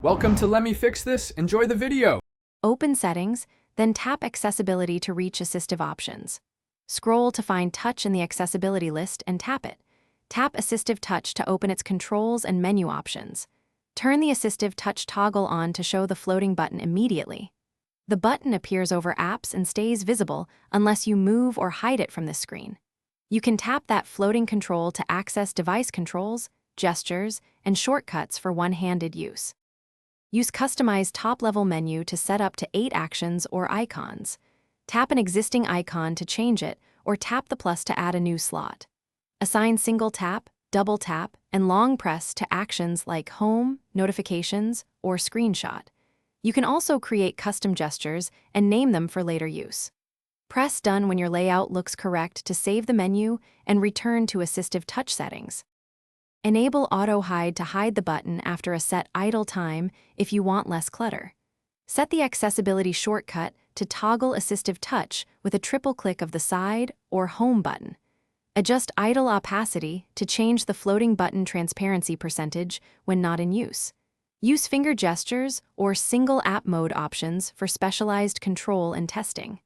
Welcome to Let Me Fix This. Enjoy the video. Open Settings, then tap Accessibility to reach assistive options. Scroll to find Touch in the Accessibility list and tap it. Tap AssistiveTouch to open its controls and menu options. Turn the AssistiveTouch toggle on to show the floating button immediately. The button appears over apps and stays visible unless you move or hide it from this screen. You can tap that floating control to access device controls, gestures, and shortcuts for one-handed use. Use Customize top-level menu to set up to 8 actions or icons. Tap an existing icon to change it, or tap the plus to add a new slot. Assign single tap, double tap, and long press to actions like Home, Notifications, or Screenshot. You can also create custom gestures and name them for later use. Press Done when your layout looks correct to save the menu and return to AssistiveTouch settings. Enable Auto Hide to hide the button after a set idle time if you want less clutter. Set the accessibility shortcut to toggle AssistiveTouch with a triple click of the side or Home button. Adjust idle opacity to change the floating button transparency percentage when not in use. Use finger gestures or single app mode options for specialized control and testing.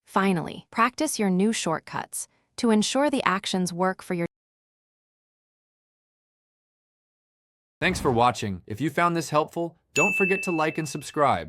Finally, practice your new shortcuts to ensure the actions work for your. Thanks for watching. If you found this helpful, don't forget to like and subscribe.